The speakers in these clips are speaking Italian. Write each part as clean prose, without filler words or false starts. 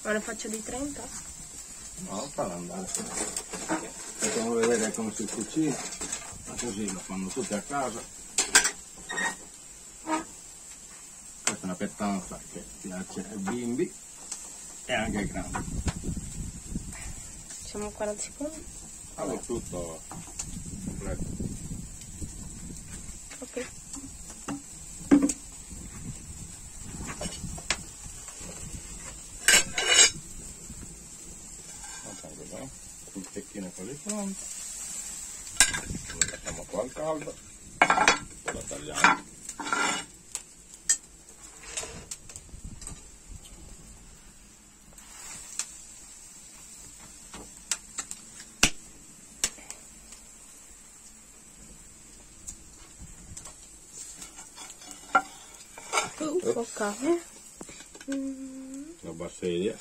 Ma ne faccio di 30? No, falla andare. Facciamo vedere come si cucina, ma così lo fanno tutti a casa. Questa è una pettanza che piace ai bimbi e anche ai grandi. Facciamo 40 secondi? Allora tutto completo. Ok. Un pecchino così pronto, lo lasciamo qua al caldo, poi lo tagliamo. Ok. La bassedia.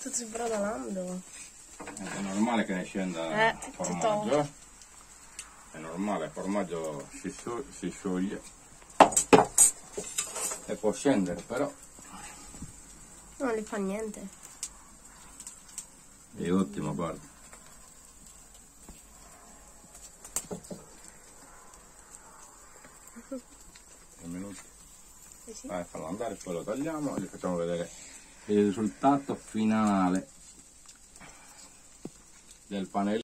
Tutto sbrodolando. È normale che ne scenda formaggio, tutto. È normale, il formaggio si scioglie e può scendere, però Non gli fa niente. è ottimo, guarda. Un minuto. Sì. Vai, fallo andare, poi lo tagliamo e gli facciamo vedere il risultato finale del panello.